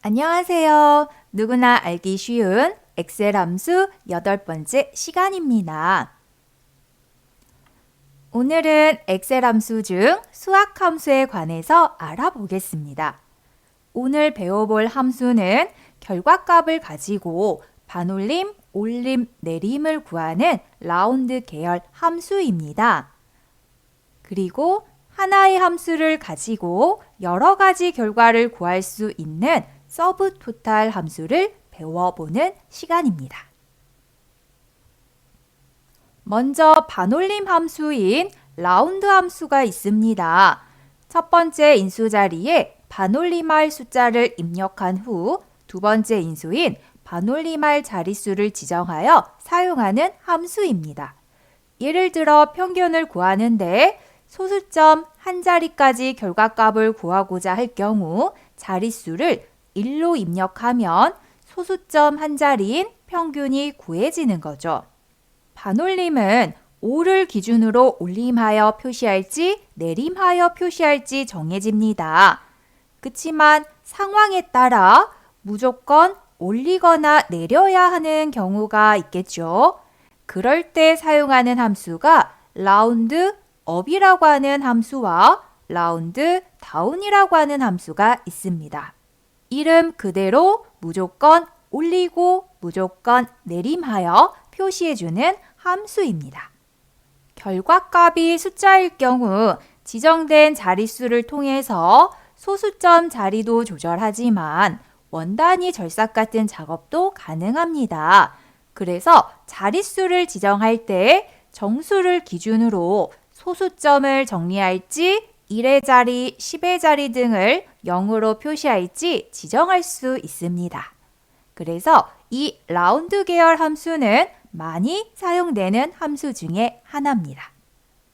안녕하세요. 누구나 알기 쉬운 엑셀 함수 8번째 시간입니다. 오늘은 엑셀 함수 중 수학 함수에 관해서 알아보겠습니다. 오늘 배워볼 함수는 결과값을 가지고 반올림, 올림, 내림을 구하는 라운드 계열 함수입니다. 그리고 하나의 함수를 가지고 여러 가지 결과를 구할 수 있는 서브 토탈 함수를 배워보는 시간입니다. 먼저 반올림 함수인 라운드 함수가 있습니다. 첫 번째 인수 자리에 반올림할 숫자를 입력한 후 두 번째 인수인 반올림할 자릿수를 지정하여 사용하는 함수입니다. 예를 들어 평균을 구하는데 소수점 한 자리까지 결과값을 구하고자 할 경우 자릿수를 1로 입력하면 소수점 한 자리인 평균이 구해지는 거죠. 반올림은 5를 기준으로 올림하여 표시할지 내림하여 표시할지 정해집니다. 그치만 상황에 따라 무조건 올리거나 내려야 하는 경우가 있겠죠. 그럴 때 사용하는 함수가 라운드 업이라고 하는 함수와 라운드 다운이라고 하는 함수가 있습니다. 이름 그대로 무조건 올리고 무조건 내림하여 표시해주는 함수입니다. 결과값이 숫자일 경우 지정된 자릿수를 통해서 소수점 자리도 조절하지만 원단위 절삭 같은 작업도 가능합니다. 그래서 자릿수를 지정할 때 정수를 기준으로 소수점을 정리할지 1의 자리, 10의 자리 등을 0으로 표시할지 지정할 수 있습니다. 그래서 이 라운드 계열 함수는 많이 사용되는 함수 중에 하나입니다.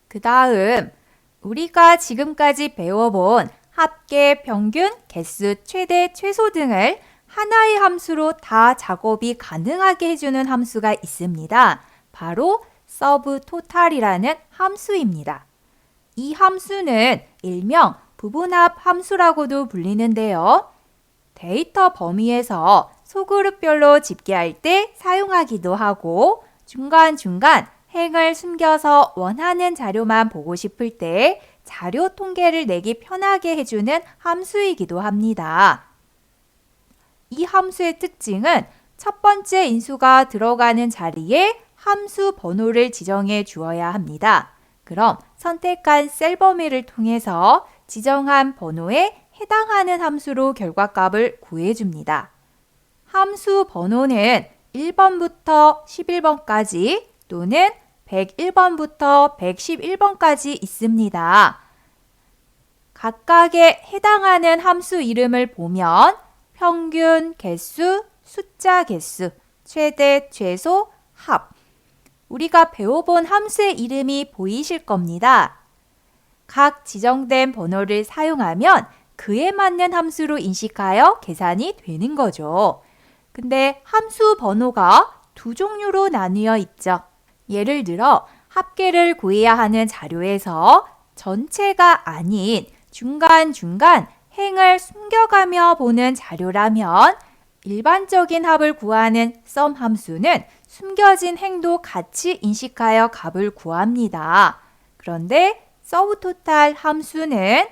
그 다음 우리가 지금까지 배워본 합계, 평균, 개수, 최대, 최소 등을 하나의 함수로 다 작업이 가능하게 해주는 함수가 있습니다. 바로 서브 토탈이라는 함수입니다. 이 함수는 일명 부분합 함수라고도 불리는데요. 데이터 범위에서 소그룹별로 집계할 때 사용하기도 하고 중간중간 행을 숨겨서 원하는 자료만 보고 싶을 때 자료 통계를 내기 편하게 해주는 함수이기도 합니다. 이 함수의 특징은 첫 번째 인수가 들어가는 자리에 함수 번호를 지정해 주어야 합니다. 그럼 선택한 셀 범위를 통해서 지정한 번호에 해당하는 함수로 결과값을 구해줍니다. 함수 번호는 1번부터 11번까지 또는 101번부터 111번까지 있습니다. 각각에 해당하는 함수 이름을 보면 평균, 개수, 숫자 개수, 최대, 최소, 합. 우리가 배워본 함수의 이름이 보이실 겁니다. 각 지정된 번호를 사용하면 그에 맞는 함수로 인식하여 계산이 되는 거죠. 근데 함수 번호가 두 종류로 나뉘어 있죠. 예를 들어 합계를 구해야 하는 자료에서 전체가 아닌 중간중간 행을 숨겨가며 보는 자료라면 일반적인 합을 구하는 sum 함수는 숨겨진 행도 같이 인식하여 값을 구합니다. 그런데 서브토탈 함수는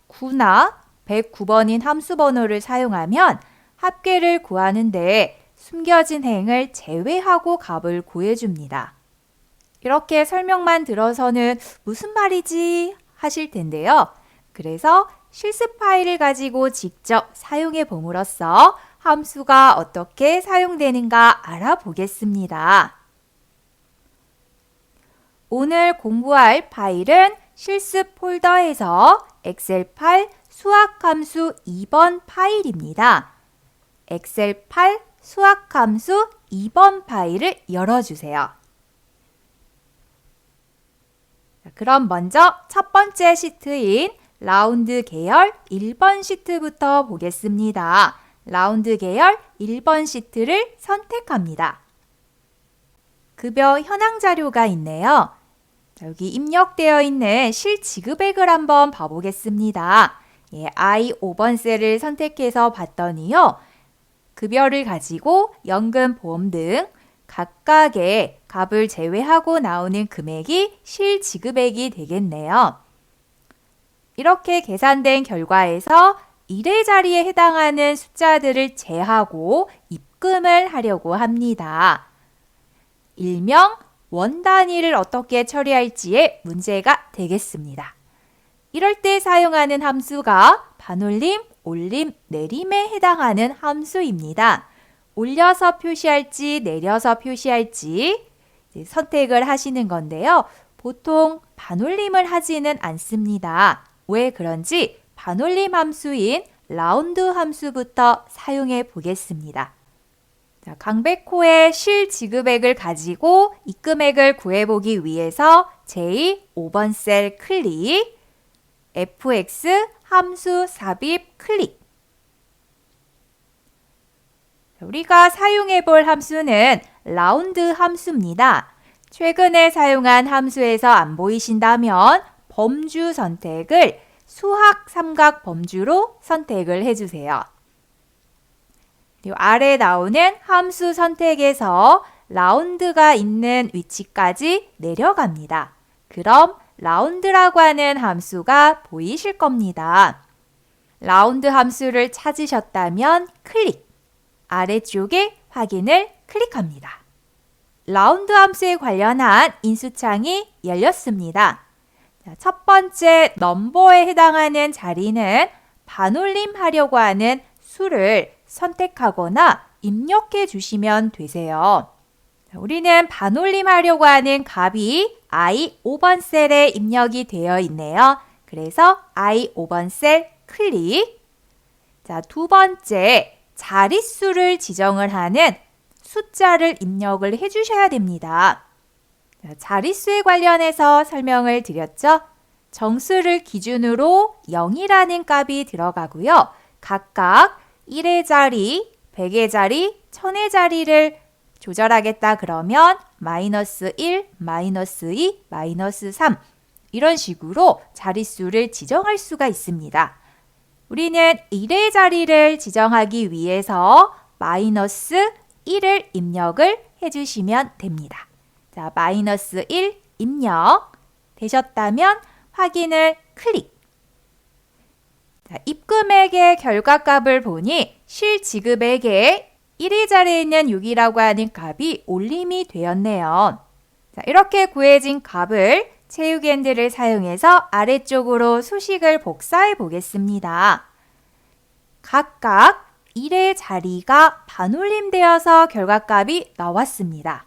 9나 109번인 함수 번호를 사용하면 합계를 구하는데 숨겨진 행을 제외하고 값을 구해줍니다. 이렇게 설명만 들어서는 무슨 말이지 하실 텐데요. 그래서 실습 파일을 가지고 직접 사용해 봄으로써 함수가 어떻게 사용되는가 알아보겠습니다. 오늘 공부할 파일은 실습 폴더에서 엑셀 8 수학함수 2번 파일입니다. 엑셀 8 수학함수 2번 파일을 열어주세요. 그럼 먼저 첫 번째 시트인 라운드 계열 1번 시트부터 보겠습니다. 라운드 계열 1번 시트를 선택합니다. 급여 현황 자료가 있네요. 자, 여기 입력되어 있는 실지급액을 한번 봐보겠습니다. 예, I5번 셀을 선택해서 봤더니요. 급여를 가지고 연금, 보험 등 각각의 값을 제외하고 나오는 금액이 실지급액이 되겠네요. 이렇게 계산된 결과에서 1의 자리에 해당하는 숫자들을 제하고 입금을 하려고 합니다. 일명 원 단위를 어떻게 처리할지에 문제가 되겠습니다. 이럴 때 사용하는 함수가 반올림, 올림, 내림에 해당하는 함수입니다. 올려서 표시할지 내려서 표시할지 선택을 하시는 건데요. 보통 반올림을 하지는 않습니다. 왜 그런지 반올림 함수인 라운드 함수부터 사용해 보겠습니다. 자, 강백호의 실지급액을 가지고 입금액을 구해보기 위해서 제5번 셀 클릭, fx 함수 삽입 클릭. 우리가 사용해 볼 함수는 라운드 함수입니다. 최근에 사용한 함수에서 안 보이신다면 범주 선택을 수학 삼각 범주로 선택을 해주세요. 그리고 아래 나오는 함수 선택에서 라운드가 있는 위치까지 내려갑니다. 그럼 라운드라고 하는 함수가 보이실 겁니다. 라운드 함수를 찾으셨다면 클릭, 아래쪽에 확인을 클릭합니다. 라운드 함수에 관련한 인수창이 열렸습니다. 첫 번째 넘버에 해당하는 자리는 반올림하려고 하는 수를 선택하거나 입력해 주시면 되세요. 우리는 반올림하려고 하는 값이 I5번 셀에 입력이 되어 있네요. 그래서 I5번 셀 클릭. 자, 두 번째 자릿수를 지정을 하는 숫자를 입력을 해 주셔야 됩니다. 자, 자릿수에 관련해서 설명을 드렸죠. 정수를 기준으로 0이라는 값이 들어가고요. 각각 1의 자리, 100의 자리, 1000의 자리를 조절하겠다 그러면 마이너스 1, 마이너스 2, 마이너스 3 이런 식으로 자릿수를 지정할 수가 있습니다. 우리는 1의 자리를 지정하기 위해서 마이너스 1을 입력을 해주시면 됩니다. 자, 마이너스 1 입력 되셨다면 확인을 클릭. 자, 입금액의 결과값을 보니 실지급액의 1의 자리에 있는 6이라고 하는 값이 올림이 되었네요. 자, 이렇게 구해진 값을 채우기핸들을 사용해서 아래쪽으로 수식을 복사해 보겠습니다. 각각 1의 자리가 반올림되어서 결과값이 나왔습니다.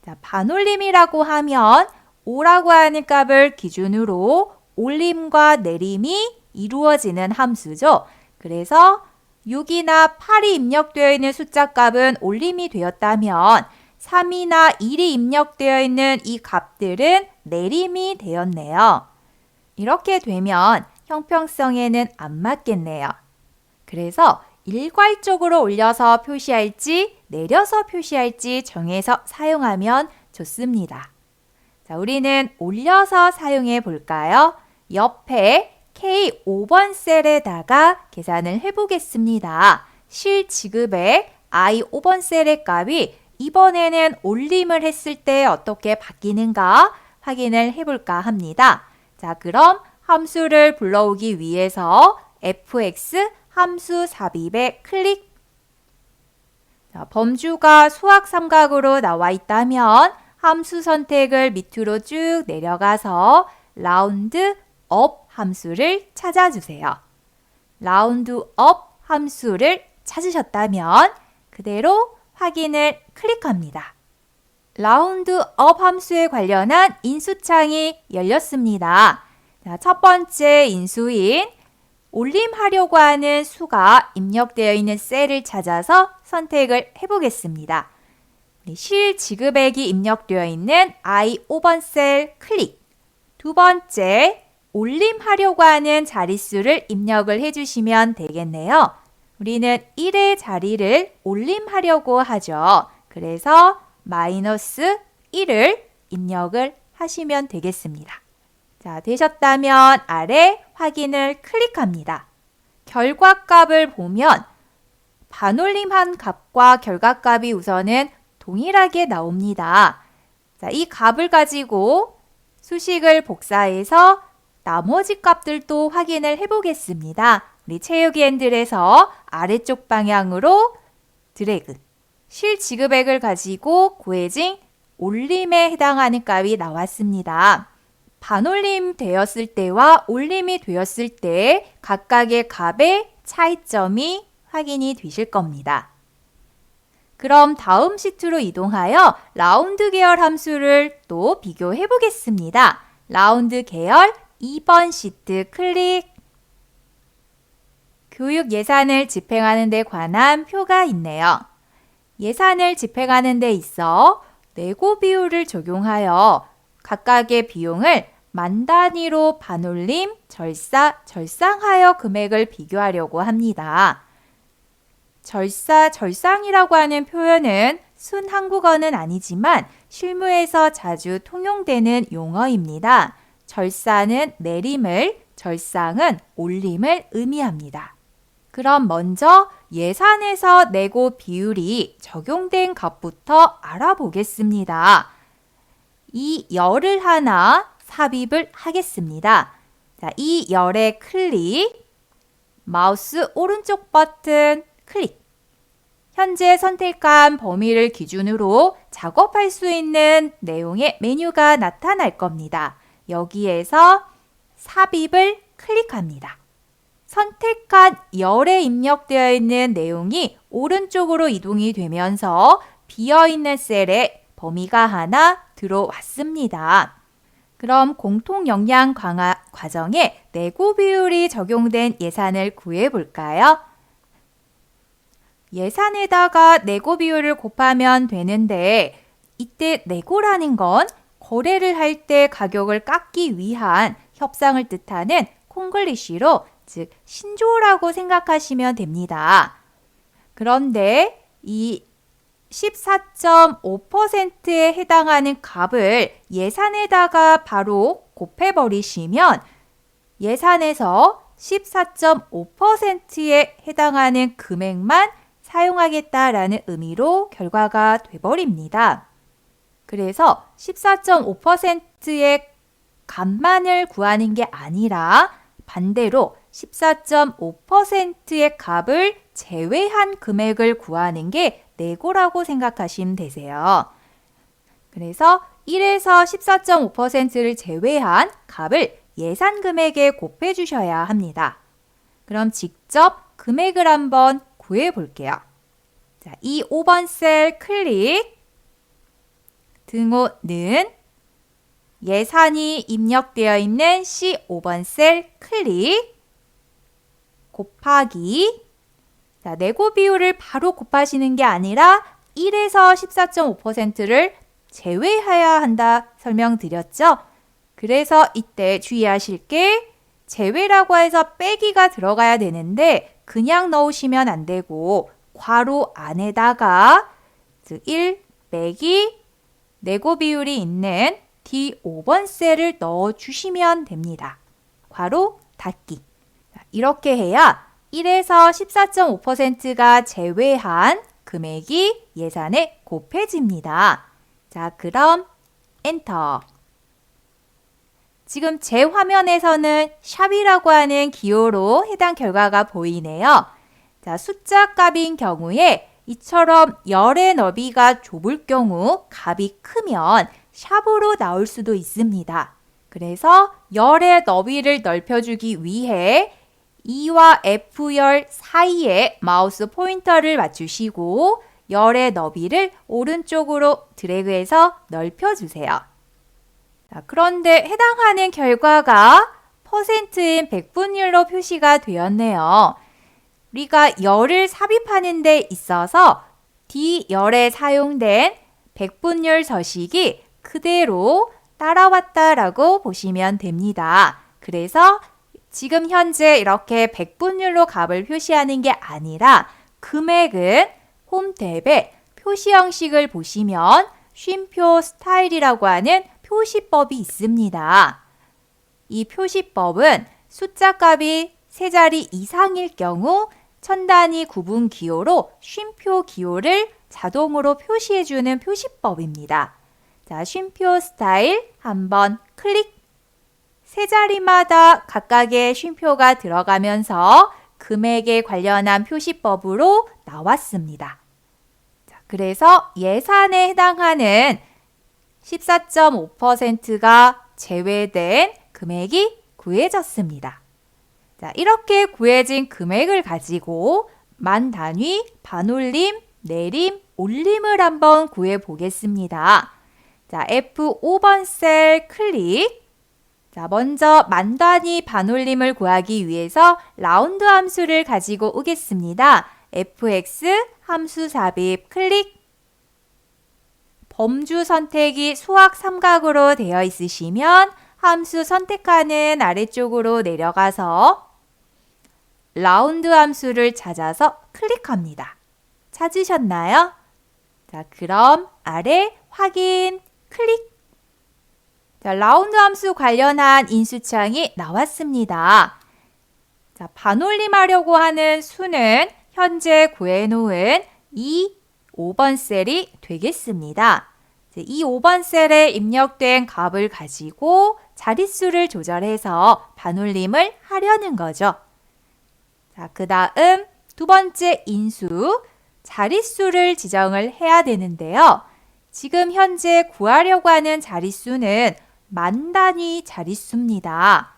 자, 반올림이라고 하면 5라고 하는 값을 기준으로 올림과 내림이 이루어지는 함수죠. 그래서 6이나 8이 입력되어 있는 숫자 값은 올림이 되었다면 3이나 1이 입력되어 있는 이 값들은 내림이 되었네요. 이렇게 되면 형평성에는 안 맞겠네요. 그래서 일괄적으로 올려서 표시할지 내려서 표시할지 정해서 사용하면 좋습니다. 자, 우리는 올려서 사용해 볼까요? 옆에 K5번 셀에다가 계산을 해보겠습니다. 실지급액 I5번 셀의 값이 이번에는 올림을 했을 때 어떻게 바뀌는가 확인을 해볼까 합니다. 자, 그럼 함수를 불러오기 위해서 fx 함수 삽입에 클릭. 자, 범주가 수학 삼각으로 나와 있다면 함수 선택을 밑으로 쭉 내려가서 라운드 업 함수를 찾아주세요. 라운드 업 함수를 찾으셨다면 그대로 확인을 클릭합니다. 라운드 업 함수에 관련한 인수창이 열렸습니다. 자, 첫 번째 인수인 올림하려고 하는 수가 입력되어 있는 셀을 찾아서 선택을 해보겠습니다. 실지급액이 입력되어 있는 I5번 셀 클릭. 두 번째, 올림하려고 하는 자릿수를 입력을 해주시면 되겠네요. 우리는 1의 자리를 올림하려고 하죠. 그래서 마이너스 1을 입력을 하시면 되겠습니다. 자, 되셨다면 아래 확인을 클릭합니다. 결과값을 보면 반올림한 값과 결과값이 우선은 동일하게 나옵니다. 자, 이 값을 가지고 수식을 복사해서 나머지 값들도 확인을 해보겠습니다. 우리 채우기 핸들에서 아래쪽 방향으로 드래그. 실지급액을 가지고 구해진 올림에 해당하는 값이 나왔습니다. 반올림 되었을 때와 올림이 되었을 때 각각의 값의 차이점이 확인이 되실 겁니다. 그럼 다음 시트로 이동하여 라운드 계열 함수를 또 비교해 보겠습니다. 라운드 계열 2번 시트 클릭. 교육 예산을 집행하는 데 관한 표가 있네요. 예산을 집행하는 데 있어 내고 비율을 적용하여 각각의 비용을 만 단위로 반올림, 절상하여 금액을 비교하려고 합니다. 절상이라고 하는 표현은 순 한국어는 아니지만 실무에서 자주 통용되는 용어입니다. 절사는 내림을, 절상은 올림을 의미합니다. 그럼 먼저 예산에서 내고 비율이 적용된 값부터 알아보겠습니다. 이 열을 하나 삽입을 하겠습니다. 자, 이 열에 클릭, 마우스 오른쪽 버튼 클릭. 현재 선택한 범위를 기준으로 작업할 수 있는 내용의 메뉴가 나타날 겁니다. 여기에서 삽입을 클릭합니다. 선택한 열에 입력되어 있는 내용이 오른쪽으로 이동이 되면서 비어있는 셀에 범위가 하나 들어왔습니다. 그럼 공통 역량 강화 과정에 내고 비율이 적용된 예산을 구해 볼까요? 예산에다가 내고 비율을 곱하면 되는데 이때 내고라는 건 거래를 할 때 가격을 깎기 위한 협상을 뜻하는 콩글리시로 즉 신조라고 생각하시면 됩니다. 그런데 이 14.5%에 해당하는 값을 예산에다가 바로 곱해버리시면 예산에서 14.5%에 해당하는 금액만 사용하겠다라는 의미로 결과가 돼버립니다. 그래서 14.5%의 값만을 구하는 게 아니라 반대로 14.5%의 값을 제외한 금액을 구하는 게 내고라고 생각하시면 되세요. 그래서 1에서 14.5%를 제외한 값을 예산 금액에 곱해 주셔야 합니다. 그럼 직접 금액을 한번 구해 볼게요. 자, 이 5번 셀 클릭. 등호는 예산이 입력되어 있는 C5번 셀 클릭. 곱하기. 자, 내고 비율을 바로 곱하시는 게 아니라 1에서 14.5%를 제외해야 한다 설명드렸죠? 그래서 이때 주의하실 게 제외라고 해서 빼기가 들어가야 되는데 그냥 넣으시면 안 되고 괄호 안에다가 즉 1 빼기 내고 비율이 있는 D5번 셀을 넣어주시면 됩니다. 괄호 닫기. 이렇게 해야 1에서 14.5%가 제외한 금액이 예산에 곱해집니다. 자, 그럼 엔터. 지금 제 화면에서는 샵이라고 하는 기호로 해당 결과가 보이네요. 자, 숫자 값인 경우에 이처럼 열의 너비가 좁을 경우 값이 크면 샵으로 나올 수도 있습니다. 그래서 열의 너비를 넓혀주기 위해 E와 F열 사이에 마우스 포인터를 맞추시고 열의 너비를 오른쪽으로 드래그해서 넓혀주세요. 자, 그런데 해당하는 결과가 %인 백분율로 표시가 되었네요. 우리가 열을 삽입하는 데 있어서 D열에 사용된 백분율 서식이 그대로 따라왔다라고 보시면 됩니다. 그래서 지금 현재 이렇게 백분율로 값을 표시하는 게 아니라 금액은 홈 탭에 표시 형식을 보시면 쉼표 스타일이라고 하는 표시법이 있습니다. 이 표시법은 숫자 값이 3자리 이상일 경우 천 단위 구분 기호로 쉼표 기호를 자동으로 표시해주는 표시법입니다. 자, 쉼표 스타일 한번 클릭. 3자리마다 각각의 쉼표가 들어가면서 금액에 관련한 표시법으로 나왔습니다. 자, 그래서 예산에 해당하는 14.5%가 제외된 금액이 구해졌습니다. 자, 이렇게 구해진 금액을 가지고 만 단위, 반올림, 내림, 올림을 한번 구해 보겠습니다. 자, F5번 셀 클릭. 자, 먼저 만 단위 반올림을 구하기 위해서 라운드 함수를 가지고 오겠습니다. fx 함수 삽입 클릭. 범주 선택이 수학 삼각으로 되어 있으시면 함수 선택하는 아래쪽으로 내려가서 라운드 함수를 찾아서 클릭합니다. 찾으셨나요? 자, 그럼 아래 확인 클릭. 자, 라운드 함수 관련한 인수창이 나왔습니다. 자, 반올림하려고 하는 수는 현재 구해놓은 이 5번 셀이 되겠습니다. 이 5번 셀에 입력된 값을 가지고 자릿수를 조절해서 반올림을 하려는 거죠. 자, 그 다음 두 번째 인수, 자릿수를 지정을 해야 되는데요. 지금 현재 구하려고 하는 자릿수는 만 단위 자릿수입니다.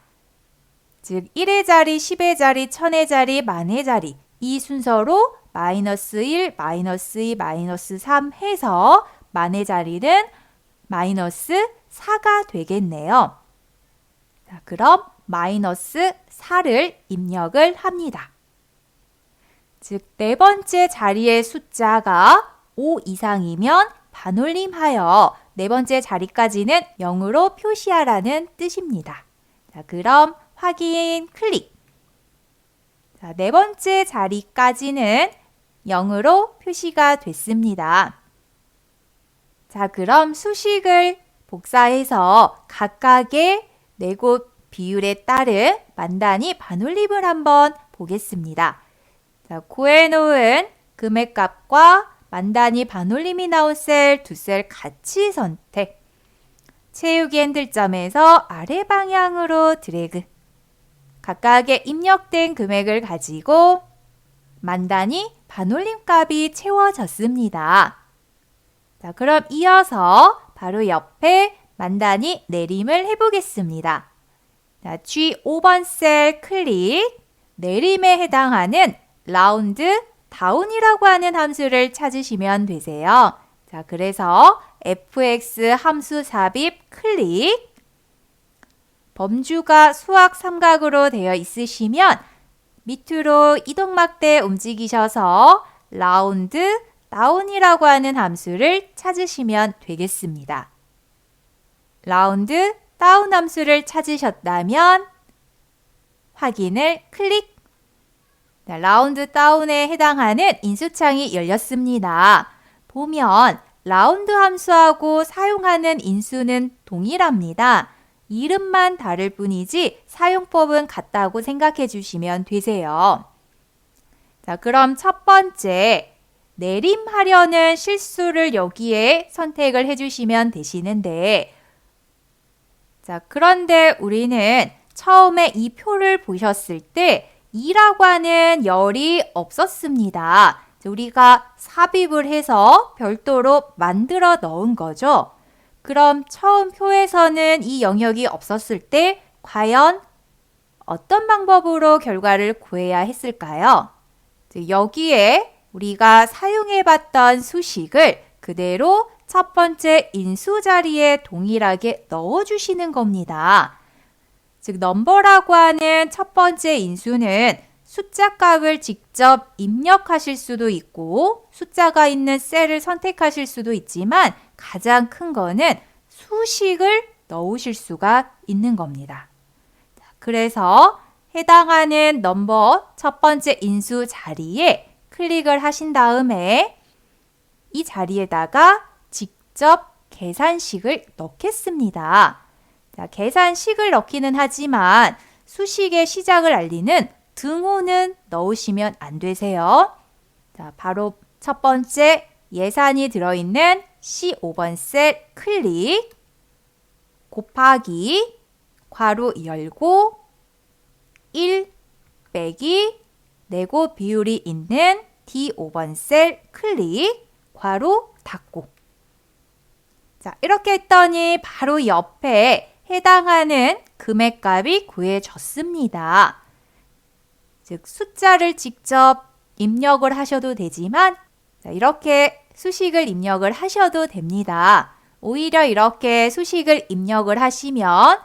즉 1의 자리, 10의 자리, 1000의 자리, 만의 자리 이 순서로 마이너스 1, 마이너스 2, 마이너스 3 해서 만의 자리는 마이너스 4가 되겠네요. 자, 그럼 마이너스 4를 입력을 합니다. 즉, 네 번째 자리의 숫자가 5 이상이면 반올림하여 네 번째 자리까지는 0으로 표시하라는 뜻입니다. 자, 그럼 확인 클릭. 자, 네 번째 자리까지는 0으로 표시가 됐습니다. 자, 그럼 수식을 복사해서 각각의 네 곳 비율에 따른 만 단위 반올림을 한번 보겠습니다. 자, 구해놓은 금액값과 만 단위 반올림이 나온 셀 두 셀 같이 선택. 채우기 핸들점에서 아래 방향으로 드래그. 각각의 입력된 금액을 가지고 만 단위 반올림 값이 채워졌습니다. 자, 그럼 이어서 바로 옆에 만 단위 내림을 해보겠습니다. 자, G5번 셀 클릭. 내림에 해당하는 라운드 다운이라고 하는 함수를 찾으시면 되세요. 자, 그래서 fx 함수 삽입 클릭. 범주가 수학 삼각으로 되어 있으시면 밑으로 이동막대 움직이셔서 라운드 다운이라고 하는 함수를 찾으시면 되겠습니다. 라운드 다운 함수를 찾으셨다면 확인을 클릭. 자, 라운드 다운에 해당하는 인수창이 열렸습니다. 보면 라운드 함수하고 사용하는 인수는 동일합니다. 이름만 다를 뿐이지 사용법은 같다고 생각해 주시면 되세요. 자, 그럼 첫 번째 내림하려는 실수를 여기에 선택을 해주시면 되시는데, 자, 그런데 우리는 처음에 이 표를 보셨을 때 2라고 하는 열이 없었습니다. 우리가 삽입을 해서 별도로 만들어 넣은 거죠. 그럼 처음 표에서는 이 영역이 없었을 때 과연 어떤 방법으로 결과를 구해야 했을까요? 여기에 우리가 사용해봤던 수식을 그대로 첫 번째 인수 자리에 동일하게 넣어주시는 겁니다. 즉, 넘버라고 하는 첫 번째 인수는 숫자 값을 직접 입력하실 수도 있고 숫자가 있는 셀을 선택하실 수도 있지만 가장 큰 거는 수식을 넣으실 수가 있는 겁니다. 그래서 해당하는 넘버 첫 번째 인수 자리에 클릭을 하신 다음에 이 자리에다가 직접 계산식을 넣겠습니다. 자, 계산식을 넣기는 하지만 수식의 시작을 알리는 등호는 넣으시면 안 되세요. 자, 바로 첫 번째 예산이 들어있는 C5번 셀 클릭, 곱하기, 괄호 열고, 1 빼기, 내고 비율이 있는 D5번 셀 클릭, 괄호 닫고. 자, 이렇게 했더니 바로 옆에 해당하는 금액값이 구해졌습니다. 즉, 숫자를 직접 입력을 하셔도 되지만 이렇게 수식을 입력을 하셔도 됩니다. 오히려 이렇게 수식을 입력을 하시면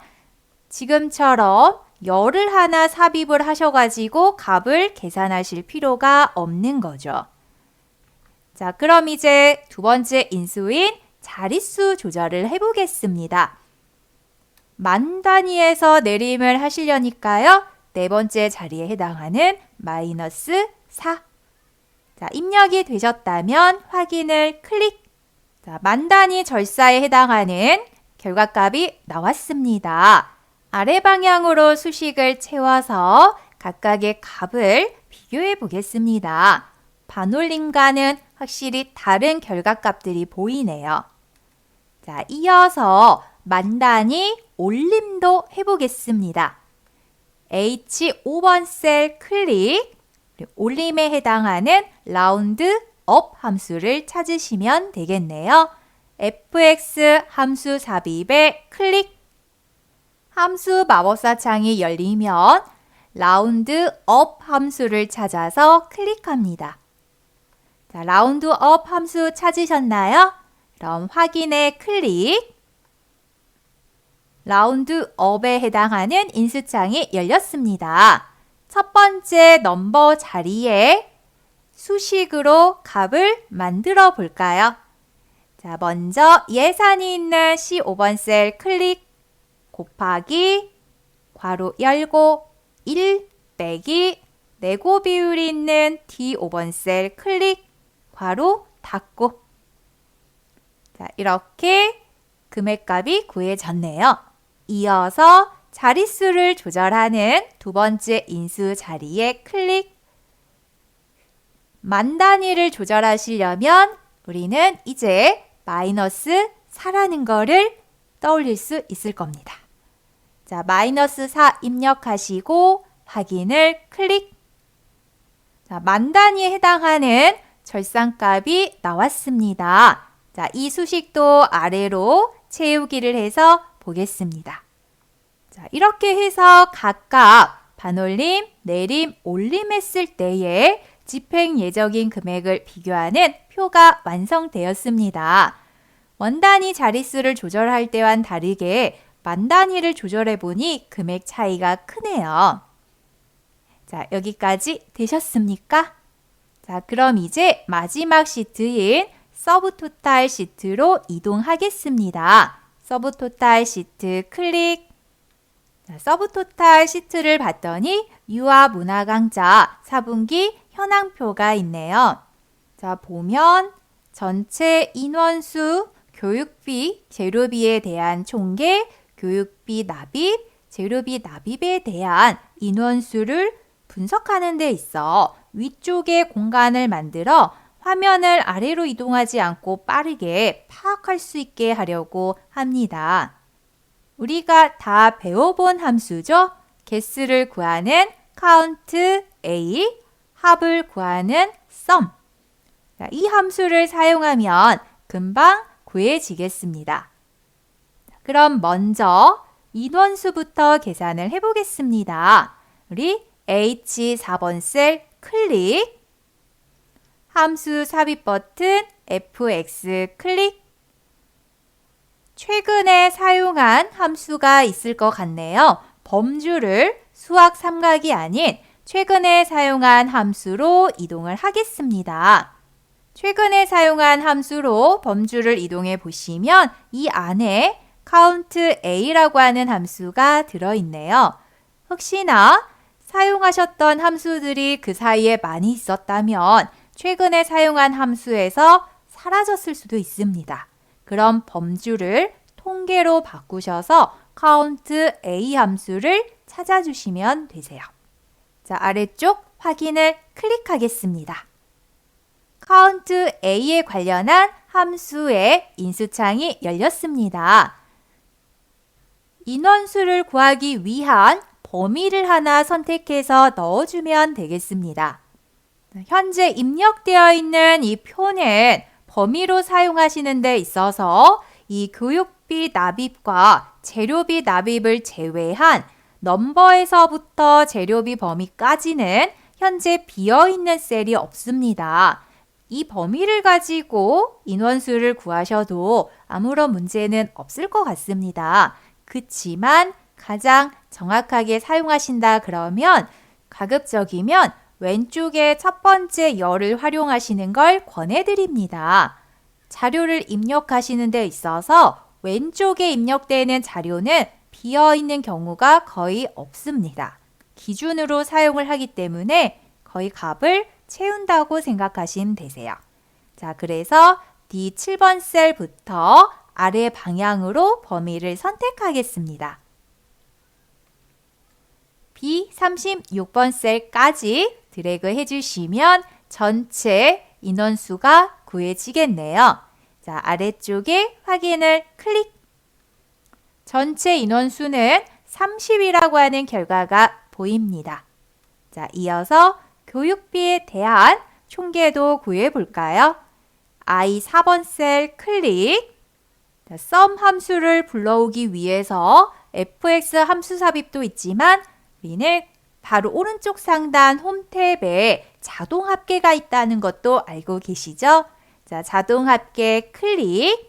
지금처럼 열을 하나 삽입을 하셔가지고 값을 계산하실 필요가 없는 거죠. 자, 그럼 이제 두 번째 인수인 자릿수 조절을 해보겠습니다. 만 단위에서 내림을 하시려니까요. 네 번째 자리에 해당하는 마이너스 4. 자, 입력이 되셨다면 확인을 클릭. 자, 만 단위 절사에 해당하는 결과값이 나왔습니다. 아래 방향으로 수식을 채워서 각각의 값을 비교해 보겠습니다. 반올림과는 확실히 다른 결과값들이 보이네요. 자, 이어서 만 단위 올림도 해보겠습니다. H5번 셀 클릭, 올림에 해당하는 라운드 업 함수를 찾으시면 되겠네요. fx 함수 삽입에 클릭. 함수 마법사 창이 열리면 라운드 업 함수를 찾아서 클릭합니다. 자, 라운드 업 함수 찾으셨나요? 그럼 확인에 클릭. 라운드 업에 해당하는 인수창이 열렸습니다. 첫 번째 넘버 자리에 수식으로 값을 만들어 볼까요? 자, 먼저 예산이 있는 C5번 셀 클릭, 곱하기, 괄호 열고, 1 빼기, 내고 비율이 있는 D5번 셀 클릭, 괄호 닫고. 자, 이렇게 금액값이 구해졌네요. 이어서 자릿수를 조절하는 두 번째 인수 자리에 클릭. 만 단위를 조절하시려면 우리는 이제 마이너스 4라는 거를 떠올릴 수 있을 겁니다. 자, 마이너스 4 입력하시고 확인을 클릭. 자, 만 단위에 해당하는 절상값이 나왔습니다. 자, 이 수식도 아래로 채우기를 해서 보겠습니다. 자, 이렇게 해서 각각 반올림, 내림, 올림 했을 때에 집행 예정인 금액을 비교하는 표가 완성되었습니다. 원 단위 자릿수를 조절할 때와는 다르게 만 단위를 조절해 보니 금액 차이가 크네요. 자, 여기까지 되셨습니까? 자, 그럼 이제 마지막 시트인 서브토탈 시트로 이동하겠습니다. 서브토탈 시트 클릭. 자, 서브토탈 시트를 봤더니 유아 문화 강좌 4분기 현황표가 있네요. 자, 보면 전체 인원수, 교육비, 재료비에 대한 총계, 교육비 납입, 재료비 납입에 대한 인원수를 분석하는 데 있어 위쪽에 공간을 만들어 화면을 아래로 이동하지 않고 빠르게 파악할 수 있게 하려고 합니다. 우리가 다 배워본 함수죠? 개수를 구하는 count A, 합을 구하는 sum. 자, 이 함수를 사용하면 금방 구해지겠습니다. 그럼 먼저 인원수부터 계산을 해보겠습니다. 우리 H4번 셀 클릭, 함수 삽입 버튼 fx 클릭. 최근에 사용한 함수가 있을 것 같네요. 범주를 수학 삼각이 아닌 최근에 사용한 함수로 이동을 하겠습니다. 최근에 사용한 함수로 범주를 이동해 보시면 이 안에 count A라고 하는 함수가 들어있네요. 혹시나 사용하셨던 함수들이 그 사이에 많이 있었다면 최근에 사용한 함수에서 사라졌을 수도 있습니다. 그럼 범주를 통계로 바꾸셔서 count A 함수를 찾아주시면 되세요. 자, 아래쪽 확인을 클릭하겠습니다. count A에 관련한 함수의 인수창이 열렸습니다. 인원수를 구하기 위한 범위를 하나 선택해서 넣어주면 되겠습니다. 현재 입력되어 있는 이 표는 범위로 사용하시는 데 있어서 이 교육비 납입과 재료비 납입을 제외한 넘버에서부터 재료비 범위까지는 현재 비어있는 셀이 없습니다. 이 범위를 가지고 인원수를 구하셔도 아무런 문제는 없을 것 같습니다. 그치만 가장 정확하게 사용하신다 그러면 가급적이면 왼쪽에 첫 번째 열을 활용하시는 걸 권해드립니다. 자료를 입력하시는 데 있어서 왼쪽에 입력되는 자료는 비어있는 경우가 거의 없습니다. 기준으로 사용을 하기 때문에 거의 값을 채운다고 생각하시면 되세요. 자, 그래서 D7번 셀부터 아래 방향으로 범위를 선택하겠습니다. B36번 셀까지 드래그 해주시면 전체 인원수가 구해지겠네요. 자, 아래쪽에 확인을 클릭. 전체 인원수는 30이라고 하는 결과가 보입니다. 자, 이어서 교육비에 대한 총계도 구해볼까요? I4번 셀 클릭. 자, sum 함수를 불러오기 위해서 fx 함수 삽입도 있지만 우리는 바로 오른쪽 상단 홈 탭에 자동 합계가 있다는 것도 알고 계시죠? 자, 자동 합계 클릭.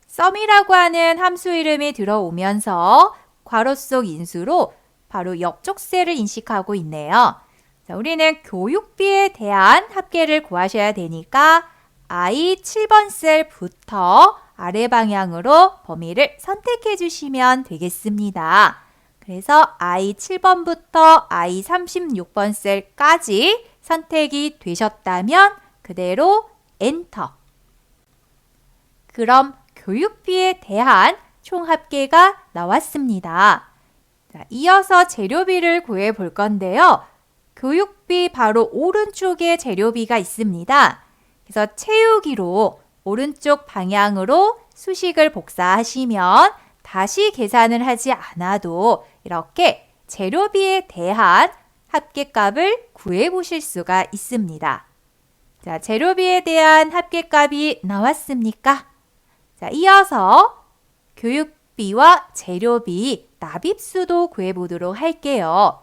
sum이라고 하는 함수 이름이 들어오면서 괄호 속 인수로 바로 옆쪽 셀을 인식하고 있네요. 자, 우리는 교육비에 대한 합계를 구하셔야 되니까 I7번 셀부터 아래 방향으로 범위를 선택해 주시면 되겠습니다. 그래서 I7번부터 I36번 셀까지 선택이 되셨다면 그대로 엔터. 그럼 교육비에 대한 총 합계가 나왔습니다. 자, 이어서 재료비를 구해 볼 건데요. 교육비 바로 오른쪽에 재료비가 있습니다. 그래서 채우기로 오른쪽 방향으로 수식을 복사하시면 다시 계산을 하지 않아도 이렇게 재료비에 대한 합계값을 구해 보실 수가 있습니다. 자, 재료비에 대한 합계값이 나왔습니까? 자, 이어서 교육비와 재료비 납입수도 구해 보도록 할게요.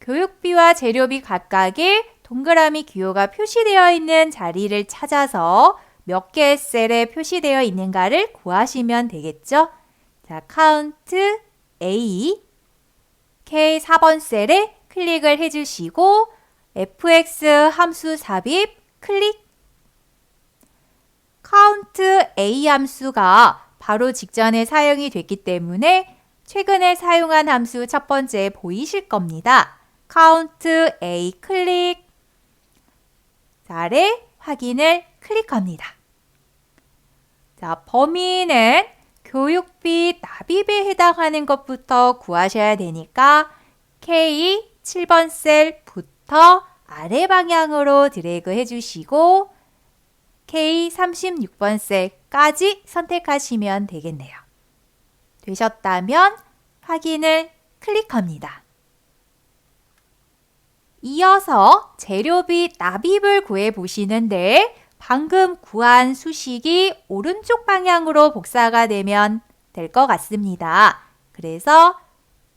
교육비와 재료비 각각의 동그라미 기호가 표시되어 있는 자리를 찾아서 몇 개의 셀에 표시되어 있는가를 구하시면 되겠죠? 자, count A, K4번 셀에 클릭을 해주시고 fx 함수 삽입 클릭. count A 함수가 바로 직전에 사용이 됐기 때문에 최근에 사용한 함수 첫 번째 보이실 겁니다. count A 클릭. 아래 확인을 클릭합니다. 자, 범위는 교육비 납입에 해당하는 것부터 구하셔야 되니까 K7번 셀부터 아래 방향으로 드래그 해주시고 K36번 셀까지 선택하시면 되겠네요. 되셨다면 확인을 클릭합니다. 이어서 재료비 납입을 구해 보시는데 방금 구한 수식이 오른쪽 방향으로 복사가 되면 될 것 같습니다. 그래서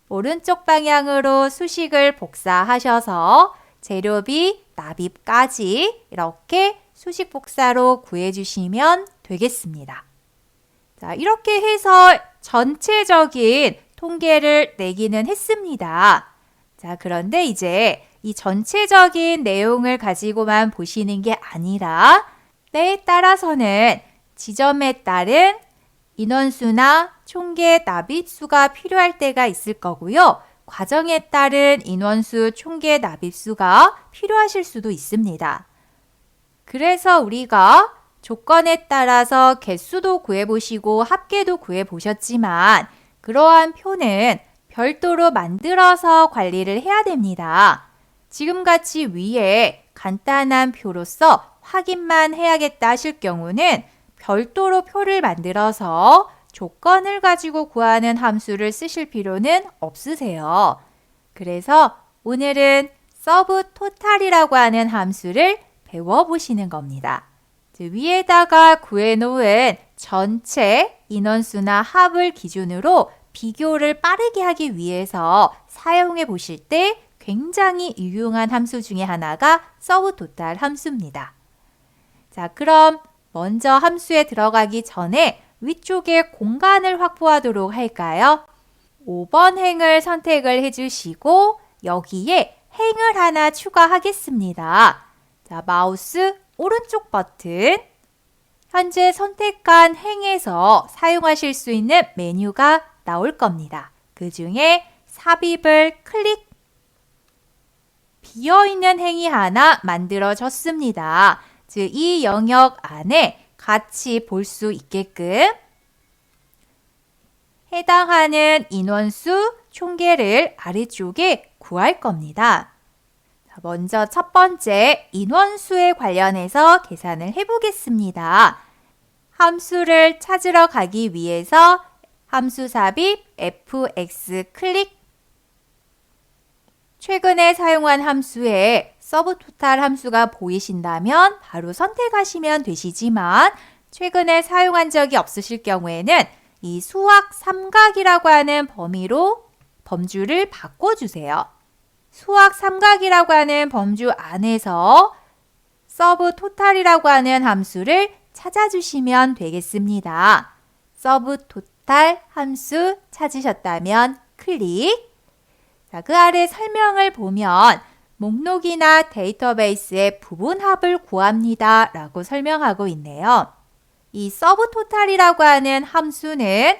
오른쪽 방향으로 수식을 복사하셔서 재료비 납입까지 이렇게 수식 복사로 구해주시면 되겠습니다. 자, 이렇게 해서 전체적인 통계를 내기는 했습니다. 자, 그런데 이제 이 전체적인 내용을 가지고만 보시는 게 아니라 때에 따라서는 지점에 따른 인원수나 총계 납입수가 필요할 때가 있을 거고요. 과정에 따른 인원수 총계 납입수가 필요하실 수도 있습니다. 그래서 우리가 조건에 따라서 개수도 구해보시고 합계도 구해보셨지만 그러한 표는 별도로 만들어서 관리를 해야 됩니다. 지금같이 위에 간단한 표로서 확인만 해야겠다 하실 경우는 별도로 표를 만들어서 조건을 가지고 구하는 함수를 쓰실 필요는 없으세요. 그래서 오늘은 서브토탈이라고 하는 함수를 배워보시는 겁니다. 위에다가 구해놓은 전체 인원수나 합을 기준으로 비교를 빠르게 하기 위해서 사용해 보실 때 굉장히 유용한 함수 중에 하나가 서브토탈 함수입니다. 자, 그럼 먼저 함수에 들어가기 전에 위쪽에 공간을 확보하도록 할까요? 5번 행을 선택을 해주시고 여기에 행을 하나 추가하겠습니다. 자, 마우스 오른쪽 버튼, 현재 선택한 행에서 사용하실 수 있는 메뉴가 나올 겁니다. 그 중에 삽입을 클릭, 비어있는 행이 하나 만들어졌습니다. 즉, 이 영역 안에 같이 볼 수 있게끔 해당하는 인원수 총계를 아래쪽에 구할 겁니다. 먼저 첫 번째 인원수에 관련해서 계산을 해보겠습니다. 함수를 찾으러 가기 위해서 함수 삽입 fx 클릭, 최근에 사용한 함수에 서브토탈 함수가 보이신다면 바로 선택하시면 되시지만 최근에 사용한 적이 없으실 경우에는 이 수학 삼각이라고 하는 범위로 범주를 바꿔주세요. 수학 삼각이라고 하는 범주 안에서 서브토탈이라고 하는 함수를 찾아주시면 되겠습니다. 서브토탈 함수 찾으셨다면 클릭. 자, 그 아래 설명을 보면 목록이나 데이터베이스의 부분합을 구합니다 라고 설명하고 있네요. 이 서브토탈이라고 하는 함수는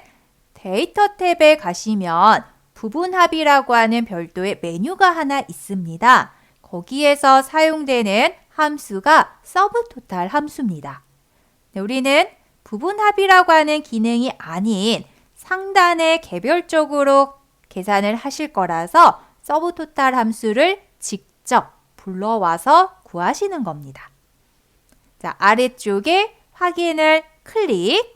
데이터 탭에 가시면 부분합이라고 하는 별도의 메뉴가 하나 있습니다. 거기에서 사용되는 함수가 서브토탈 함수입니다. 우리는 부분합이라고 하는 기능이 아닌 상단에 개별적으로 계산을 하실 거라서 서브토탈 함수를 직접 불러와서 구하시는 겁니다. 자, 아래쪽에 확인을 클릭.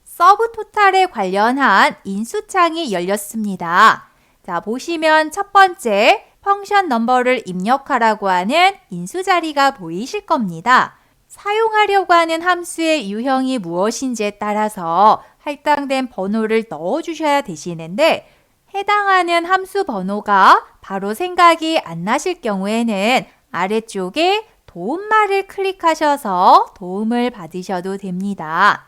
서브토탈에 관련한 인수창이 열렸습니다. 자, 보시면 첫 번째 펑션 넘버를 입력하라고 하는 인수 자리가 보이실 겁니다. 사용하려고 하는 함수의 유형이 무엇인지에 따라서 할당된 번호를 넣어주셔야 되시는데 해당하는 함수 번호가 바로 생각이 안 나실 경우에는 아래쪽에 도움말을 클릭하셔서 도움을 받으셔도 됩니다.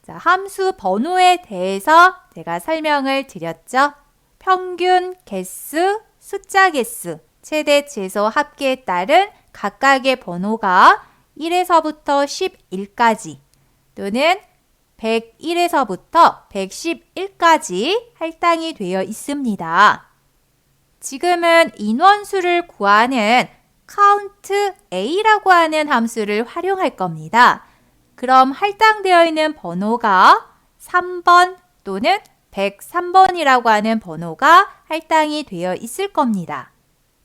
자, 함수 번호에 대해서 제가 설명을 드렸죠. 평균 개수, 숫자 개수, 최대, 최소, 합계에 따른 각각의 번호가 1에서부터 11까지 또는 101에서부터 111까지 할당이 되어 있습니다. 지금은 인원수를 구하는 count a라고 하는 함수를 활용할 겁니다. 그럼 할당되어 있는 번호가 3번 또는 103번이라고 하는 번호가 할당이 되어 있을 겁니다.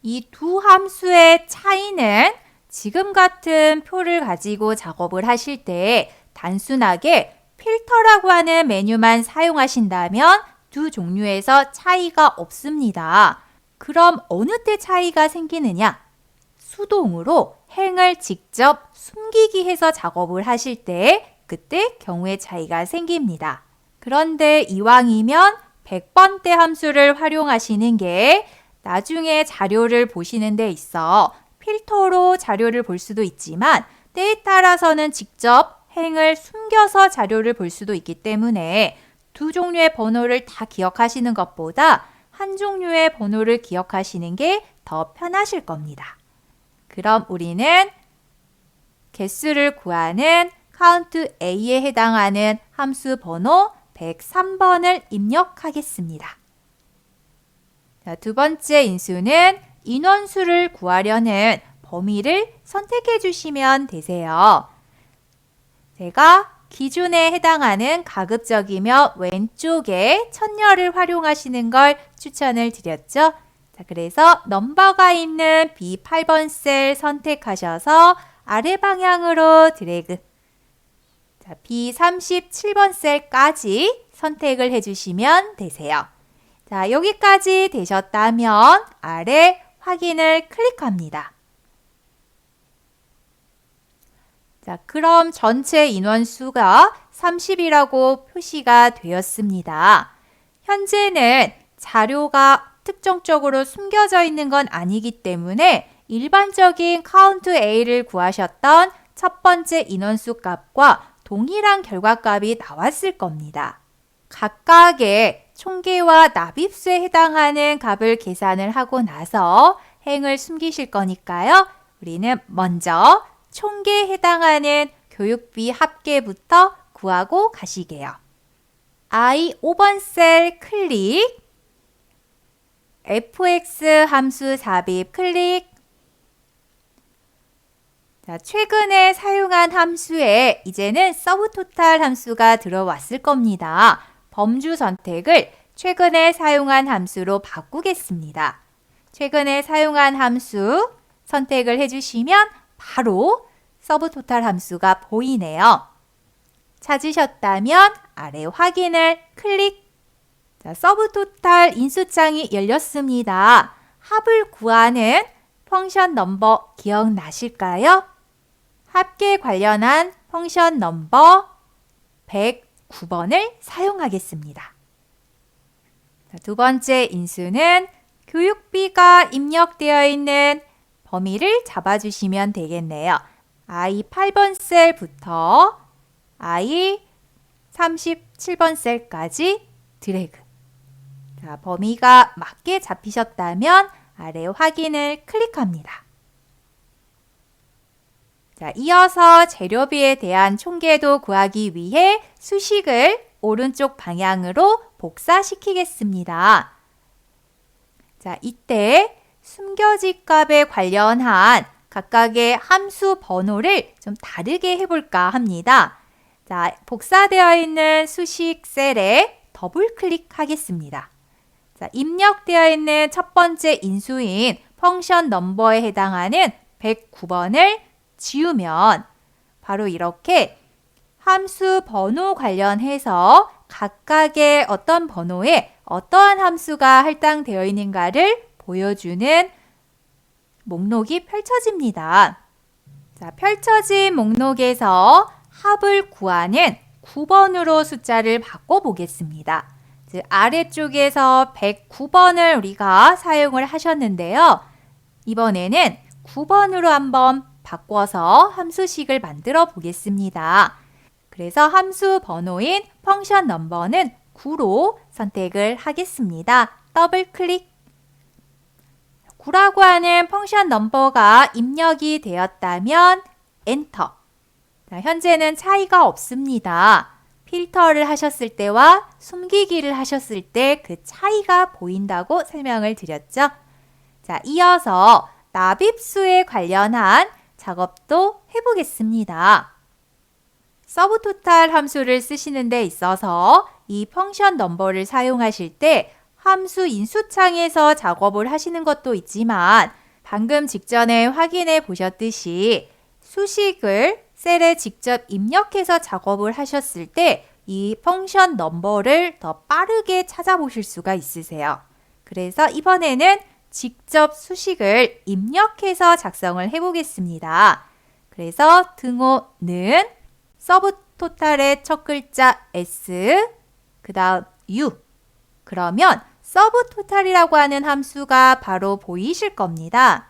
이 두 함수의 차이는 지금 같은 표를 가지고 작업을 하실 때 단순하게 필터라고 하는 메뉴만 사용하신다면 두 종류에서 차이가 없습니다. 그럼 어느 때 차이가 생기느냐? 수동으로 행을 직접 숨기기 해서 작업을 하실 때 그때 경우의 차이가 생깁니다. 그런데 이왕이면 100번대 함수를 활용하시는 게 나중에 자료를 보시는 데 있어 필터로 자료를 볼 수도 있지만 때에 따라서는 직접 행을 숨겨서 자료를 볼 수도 있기 때문에 두 종류의 번호를 다 기억하시는 것보다 한 종류의 번호를 기억하시는 게 더 편하실 겁니다. 그럼 우리는 개수를 구하는 count a에 해당하는 함수 번호 103번을 입력하겠습니다. 자, 두 번째 인수는 인원수를 구하려는 범위를 선택해 주시면 되세요. 제가 기준에 해당하는 가급적이며 왼쪽에 천열을 활용하시는 걸 추천을 드렸죠. 자, 그래서 넘버가 있는 B8번 셀 선택하셔서 아래 방향으로 드래그. 자, B37번 셀까지 선택을 해주시면 되세요. 자, 여기까지 되셨다면 아래 확인을 클릭합니다. 자, 그럼 전체 인원수가 30이라고 표시가 되었습니다. 현재는 자료가 특정적으로 숨겨져 있는 건 아니기 때문에 일반적인 카운트 A를 구하셨던 첫 번째 인원수 값과 동일한 결과값이 나왔을 겁니다. 각각의 총계와 납입수에 해당하는 값을 계산을 하고 나서 행을 숨기실 거니까요. 우리는 먼저 총계에 해당하는 교육비 합계부터 구하고 가시게요. I 5번 셀 클릭, fx 함수 삽입 클릭. 자, 최근에 사용한 함수에 이제는 서브토탈 함수가 들어왔을 겁니다. 범주 선택을 최근에 사용한 함수로 바꾸겠습니다. 최근에 사용한 함수 선택을 해주시면 바로 서브토탈 함수가 보이네요. 찾으셨다면 아래 확인을 클릭. 자, 서브토탈 인수창이 열렸습니다. 합을 구하는 펑션 넘버 기억나실까요? 합계 관련한 펑션 넘버 109번을 사용하겠습니다. 자, 두 번째 인수는 교육비가 입력되어 있는 범위를 잡아주시면 되겠네요. I 8번 셀부터 I 37번 셀까지 드래그. 자, 범위가 맞게 잡히셨다면 아래 확인을 클릭합니다. 자, 이어서 재료비에 대한 총계도 구하기 위해 수식을 오른쪽 방향으로 복사시키겠습니다. 자, 이때 숨겨진 값에 관련한 각각의 함수 번호를 좀 다르게 해볼까 합니다. 자, 복사되어 있는 수식 셀에 더블 클릭하겠습니다. 자, 입력되어 있는 첫 번째 인수인 펑션 넘버에 해당하는 109번을 지우면 바로 이렇게 함수 번호 관련해서 각각의 어떤 번호에 어떠한 함수가 할당되어 있는가를 보여주는 목록이 펼쳐집니다. 자, 펼쳐진 목록에서 합을 구하는 9번으로 숫자를 바꿔보겠습니다. 즉, 아래쪽에서 109번을 우리가 사용을 하셨는데요. 이번에는 9번으로 한번 바꿔서 함수식을 만들어 보겠습니다. 그래서 함수 번호인 펑션 넘버는 9로 선택을 하겠습니다. 더블 클릭. 9라고 하는 펑션 넘버가 입력이 되었다면 엔터. 자, 현재는 차이가 없습니다. 필터를 하셨을 때와 숨기기를 하셨을 때 그 차이가 보인다고 설명을 드렸죠. 자, 이어서 납입수에 관련한 작업도 해보겠습니다. 서브토탈 함수를 쓰시는 데 있어서 이 펑션 넘버를 사용하실 때 함수 인수창에서 작업을 하시는 것도 있지만 방금 직전에 확인해 보셨듯이 수식을 셀에 직접 입력해서 작업을 하셨을 때 이 펑션 넘버를 더 빠르게 찾아보실 수가 있으세요. 그래서 이번에는 직접 수식을 입력해서 작성을 해보겠습니다. 그래서 등호는 서브토탈의 첫 글자 S, 그 다음 U. 그러면 서브토탈이라고 하는 함수가 바로 보이실 겁니다.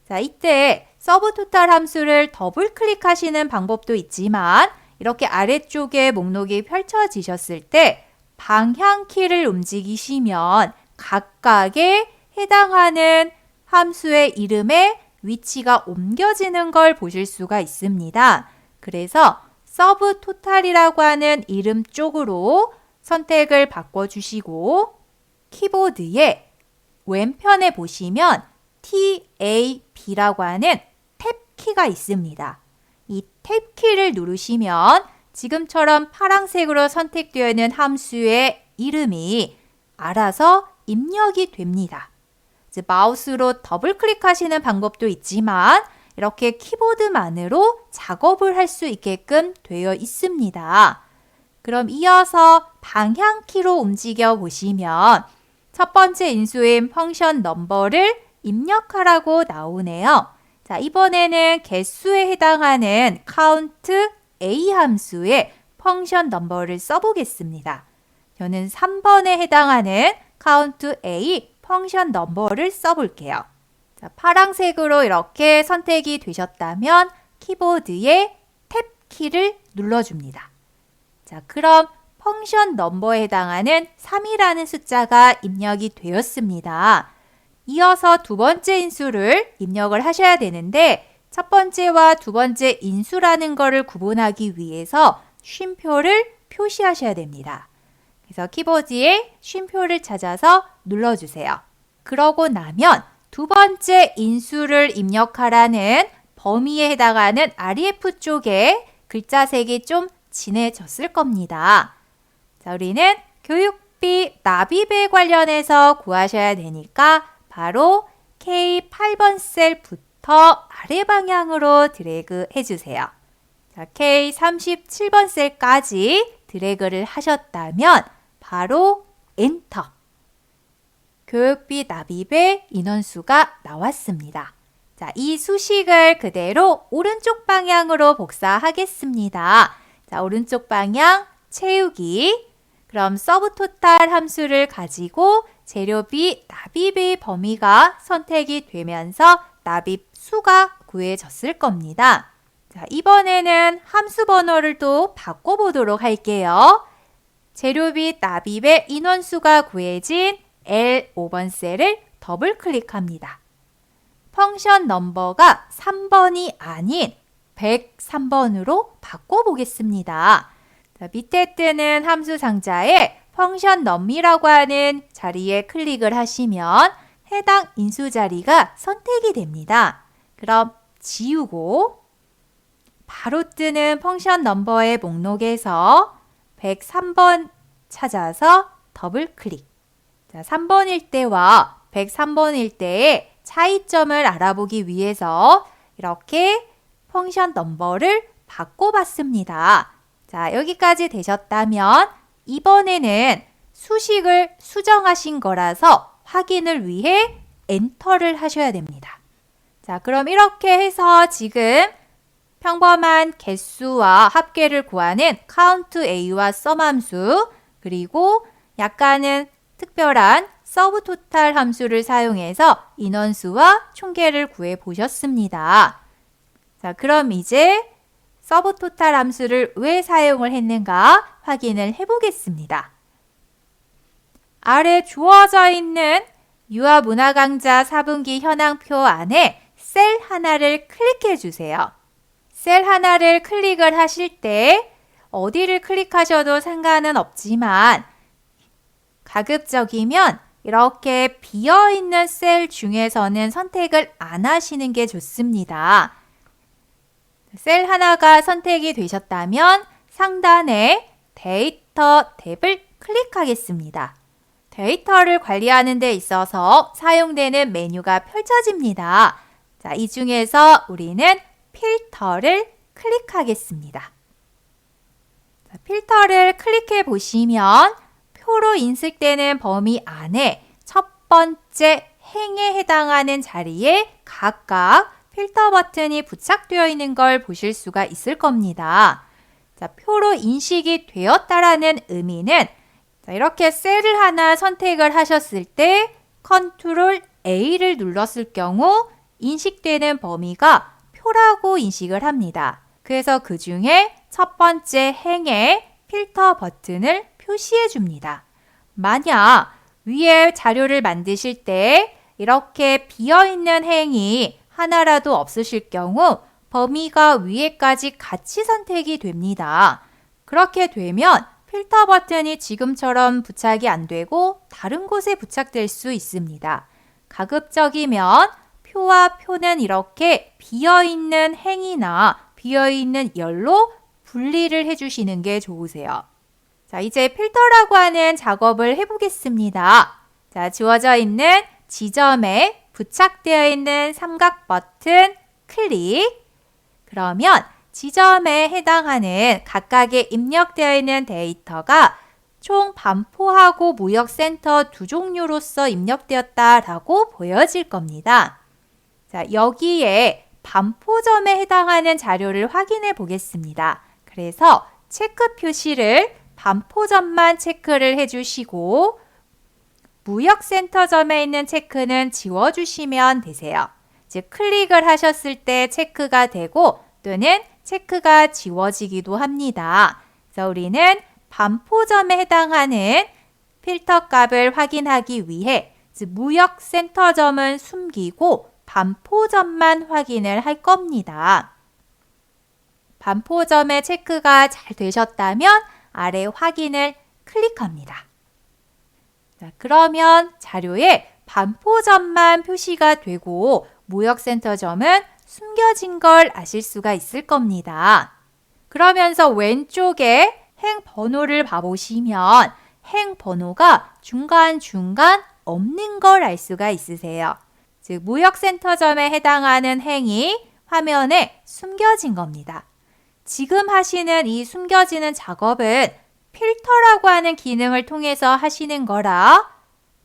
자, 이때 서브토탈 함수를 더블 클릭하시는 방법도 있지만 이렇게 아래쪽에 목록이 펼쳐지셨을 때 방향키를 움직이시면 각각의 해당하는 함수의 이름에 위치가 옮겨지는 걸 보실 수가 있습니다. 그래서 서브토탈이라고 하는 이름 쪽으로 선택을 바꿔주시고 키보드에 왼편에 보시면 TAB라고 하는 탭 키가 있습니다. 이 탭 키를 누르시면 지금처럼 파란색으로 선택되어 있는 함수의 이름이 알아서 입력이 됩니다. 마우스로 더블 클릭하시는 방법도 있지만 이렇게 키보드만으로 작업을 할 수 있게끔 되어 있습니다. 그럼 이어서 방향키로 움직여 보시면 첫 번째 인수인 펑션 넘버를 입력하라고 나오네요. 자, 이번에는 개수에 해당하는 count a 함수의 펑션 넘버를 써보겠습니다. 저는 3번에 해당하는 count a 펑션 넘버를 써볼게요. 자, 파란색으로 이렇게 선택이 되셨다면 키보드에 탭 키를 눌러줍니다. 자, 그럼 펑션 넘버에 해당하는 3이라는 숫자가 입력이 되었습니다. 이어서 두 번째 인수를 입력을 하셔야 되는데 첫 번째와 두 번째 인수라는 것을 구분하기 위해서 쉼표를 표시하셔야 됩니다. 그래서 키보드에 쉼표를 찾아서 눌러주세요. 그러고 나면 두 번째 인수를 입력하라는 범위에 해당하는 REF 쪽에 글자색이 좀 진해졌을 겁니다. 자, 우리는 교육비 납입에 관련해서 구하셔야 되니까 바로 K8번 셀부터 아래 방향으로 드래그 해주세요. 자, K37번 셀까지 드래그를 하셨다면 바로 엔터. 교육비 납입의 인원수가 나왔습니다. 자, 이 수식을 그대로 오른쪽 방향으로 복사하겠습니다. 자, 오른쪽 방향 채우기. 그럼 서브토탈 함수를 가지고 재료비 납입의 범위가 선택이 되면서 납입 수가 구해졌을 겁니다. 자, 이번에는 함수 번호를 또 바꿔보도록 할게요. 재료비 납입의 인원수가 구해진 L5번 셀을 더블 클릭합니다. 펑션 넘버가 3번이 아닌 103번으로 바꿔보겠습니다. 자, 밑에 뜨는 함수 상자에 펑션 넘이라고 하는 자리에 클릭을 하시면 해당 인수 자리가 선택이 됩니다. 그럼 지우고 바로 뜨는 펑션 넘버의 목록에서 103번 찾아서 더블 클릭. 자, 3번일 때와 103번일 때의 차이점을 알아보기 위해서 이렇게 펑션 넘버를 바꿔봤습니다. 자, 여기까지 되셨다면 이번에는 수식을 수정하신 거라서 확인을 위해 엔터를 하셔야 됩니다. 자, 그럼 이렇게 해서 지금 평범한 개수와 합계를 구하는 count a와 sum 함수 그리고 약간은 특별한 서브토탈 함수를 사용해서 인원수와 총계를 구해 보셨습니다. 자, 그럼 이제 서브토탈 함수를 왜 사용을 했는가 확인을 해보겠습니다. 아래 주어져 있는 유아문화강좌 4분기 현황표 안에 셀 하나를 클릭해 주세요. 셀 하나를 클릭을 하실 때 어디를 클릭하셔도 상관은 없지만 가급적이면 이렇게 비어있는 셀 중에서는 선택을 안 하시는 게 좋습니다. 셀 하나가 선택이 되셨다면 상단에 데이터 탭을 클릭하겠습니다. 데이터를 관리하는 데 있어서 사용되는 메뉴가 펼쳐집니다. 자, 이 중에서 우리는 필터를 클릭하겠습니다. 자, 필터를 클릭해 보시면 표로 인식되는 범위 안에 첫 번째 행에 해당하는 자리에 각각 필터 버튼이 부착되어 있는 걸 보실 수가 있을 겁니다. 자, 표로 인식이 되었다라는 의미는 자, 이렇게 셀을 하나 선택을 하셨을 때 컨트롤 A를 눌렀을 경우 인식되는 범위가 표라고 인식을 합니다. 그래서 그 중에 첫 번째 행에 필터 버튼을 표시해 줍니다. 만약 위에 자료를 만드실 때 이렇게 비어있는 행이 하나라도 없으실 경우 범위가 위에까지 같이 선택이 됩니다. 그렇게 되면 필터 버튼이 지금처럼 부착이 안 되고 다른 곳에 부착될 수 있습니다. 가급적이면 표와 표는 이렇게 비어있는 행이나 비어있는 열로 분리를 해주시는 게 좋으세요. 자, 이제 필터라고 하는 작업을 해보겠습니다. 자, 주어져 있는 지점에 부착되어 있는 삼각 버튼 클릭. 그러면 지점에 해당하는 각각의 입력되어 있는 데이터가 총 반포하고 무역센터 두 종류로서 입력되었다라고 보여질 겁니다. 자, 여기에 반포점에 해당하는 자료를 확인해 보겠습니다. 그래서 체크 표시를 반포점만 체크를 해주시고 무역센터점에 있는 체크는 지워주시면 되세요. 즉 클릭을 하셨을 때 체크가 되고 또는 체크가 지워지기도 합니다. 그래서 우리는 반포점에 해당하는 필터 값을 확인하기 위해 즉 무역센터점은 숨기고 반포점만 확인을 할 겁니다. 반포점의 체크가 잘 되셨다면 아래 확인을 클릭합니다. 자, 그러면 자료에 반포점만 표시가 되고 무역센터점은 숨겨진 걸 아실 수가 있을 겁니다. 그러면서 왼쪽에 행 번호를 봐보시면 행 번호가 중간중간 없는 걸 알 수가 있으세요. 즉 무역센터점에 해당하는 행이 화면에 숨겨진 겁니다. 지금 하시는 이 숨겨지는 작업은 필터라고 하는 기능을 통해서 하시는 거라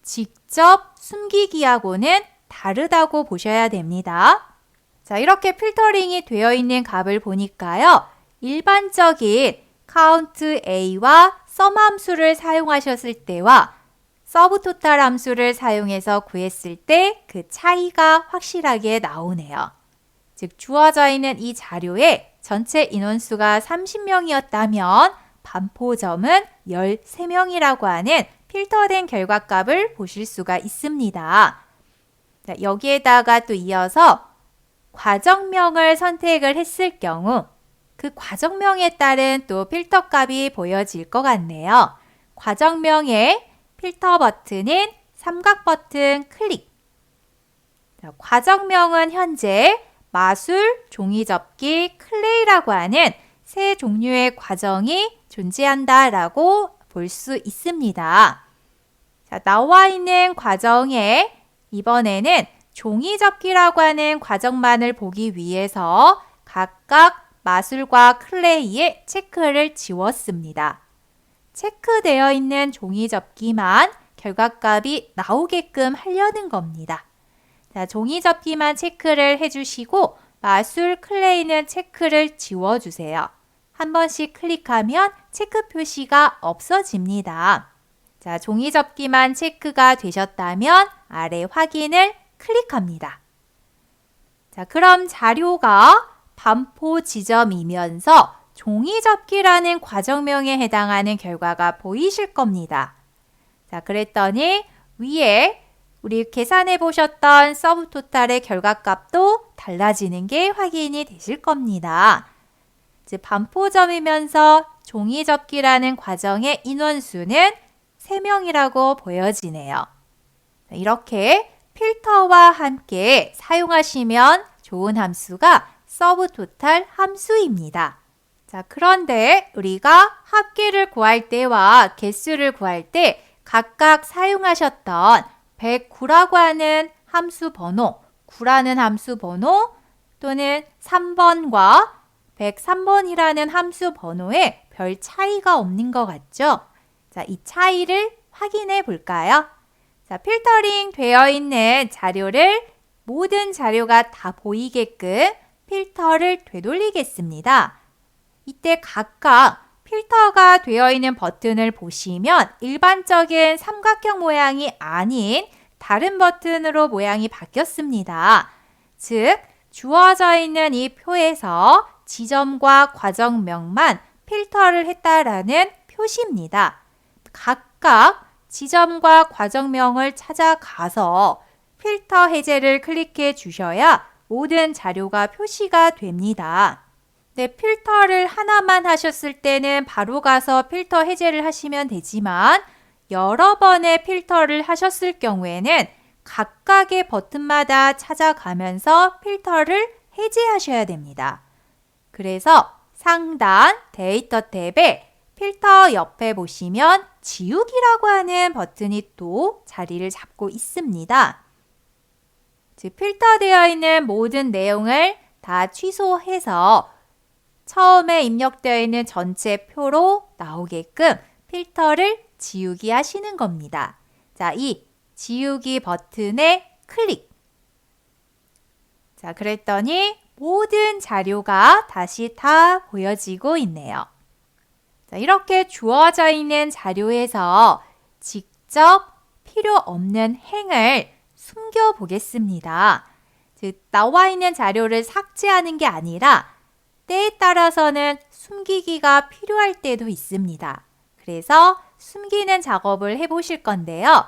직접 숨기기하고는 다르다고 보셔야 됩니다. 자, 이렇게 필터링이 되어 있는 값을 보니까요. 일반적인 count A와 sum 함수를 사용하셨을 때와 서브토탈 함수를 사용해서 구했을 때 그 차이가 확실하게 나오네요. 즉 주어져 있는 이 자료에 전체 인원수가 30명이었다면 반포점은 13명이라고 하는 필터된 결과값을 보실 수가 있습니다. 자, 여기에다가 또 이어서 과정명을 선택을 했을 경우 그 과정명에 따른 또 필터 값이 보여질 것 같네요. 과정명의 필터 버튼인 삼각 버튼 클릭. 자, 과정명은 현재 마술, 종이접기, 클레이라고 하는 세 종류의 과정이 존재한다라고 볼 수 있습니다. 자, 나와 있는 과정에 이번에는 종이접기라고 하는 과정만을 보기 위해서 각각 마술과 클레이의 체크를 지웠습니다. 체크되어 있는 종이접기만 결과값이 나오게끔 하려는 겁니다. 자, 종이접기만 체크를 해주시고 마술, 클레이는 체크를 지워주세요. 한 번씩 클릭하면 체크 표시가 없어집니다. 자, 종이접기만 체크가 되셨다면 아래 확인을 클릭합니다. 자, 그럼 자료가 반포 지점이면서 종이접기라는 과정명에 해당하는 결과가 보이실 겁니다. 자, 그랬더니 위에 우리 계산해 보셨던 서브토탈의 결과값도 달라지는 게 확인이 되실 겁니다. 즉 반포점이면서 종이접기라는 과정의 인원수는 3명이라고 보여지네요. 이렇게 필터와 함께 사용하시면 좋은 함수가 서브토탈 함수입니다. 자, 그런데 우리가 합계를 구할 때와 개수를 구할 때 각각 사용하셨던 109라고 하는 함수 번호, 9라는 함수 번호 또는 3번과 103번이라는 함수 번호에 별 차이가 없는 것 같죠? 자, 이 차이를 확인해 볼까요? 자, 필터링 되어 있는 자료를 모든 자료가 다 보이게끔 필터를 되돌리겠습니다. 이때 각각 필터가 되어 있는 버튼을 보시면 일반적인 삼각형 모양이 아닌 다른 버튼으로 모양이 바뀌었습니다. 즉, 주어져 있는 이 표에서 지점과 과정명만 필터를 했다라는 표시입니다. 각각 지점과 과정명을 찾아가서 필터 해제를 클릭해 주셔야 모든 자료가 표시가 됩니다. 네, 필터를 하나만 하셨을 때는 바로 가서 필터 해제를 하시면 되지만 여러 번의 필터를 하셨을 경우에는 각각의 버튼마다 찾아가면서 필터를 해제하셔야 됩니다. 그래서 상단 데이터 탭에 필터 옆에 보시면 지우기라고 하는 버튼이 또 자리를 잡고 있습니다. 즉, 필터되어 있는 모든 내용을 다 취소해서 처음에 입력되어 있는 전체 표로 나오게끔 필터를 지우기 하시는 겁니다. 자, 이 지우기 버튼에 클릭. 자, 그랬더니 모든 자료가 다시 다 보여지고 있네요. 자, 이렇게 주어져 있는 자료에서 직접 필요 없는 행을 숨겨 보겠습니다. 즉, 나와 있는 자료를 삭제하는 게 아니라 때에 따라서는 숨기기가 필요할 때도 있습니다. 그래서 숨기는 작업을 해보실 건데요.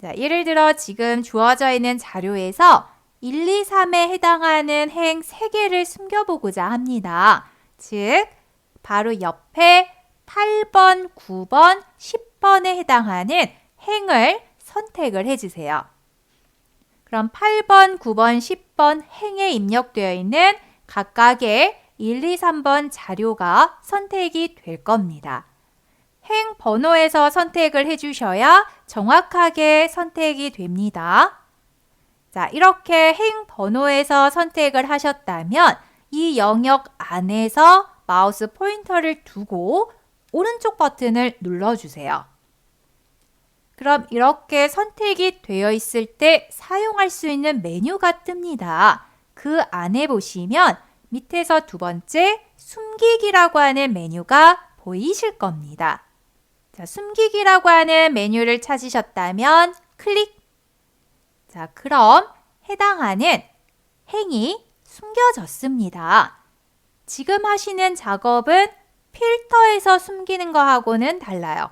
자, 예를 들어 지금 주어져 있는 자료에서 1, 2, 3에 해당하는 행 3개를 숨겨보고자 합니다. 즉, 바로 옆에 8번, 9번, 10번에 해당하는 행을 선택을 해주세요. 그럼 8번, 9번, 10번 행에 입력되어 있는 각각의 1, 2, 3번 자료가 선택이 될 겁니다. 행 번호에서 선택을 해주셔야 정확하게 선택이 됩니다. 자, 이렇게 행 번호에서 선택을 하셨다면 이 영역 안에서 마우스 포인터를 두고 오른쪽 버튼을 눌러주세요. 그럼 이렇게 선택이 되어 있을 때 사용할 수 있는 메뉴가 뜹니다. 그 안에 보시면 밑에서 두 번째 숨기기라고 하는 메뉴가 보이실 겁니다. 자, 숨기기라고 하는 메뉴를 찾으셨다면 클릭. 자, 그럼 해당하는 행이 숨겨졌습니다. 지금 하시는 작업은 필터에서 숨기는 거하고는 달라요.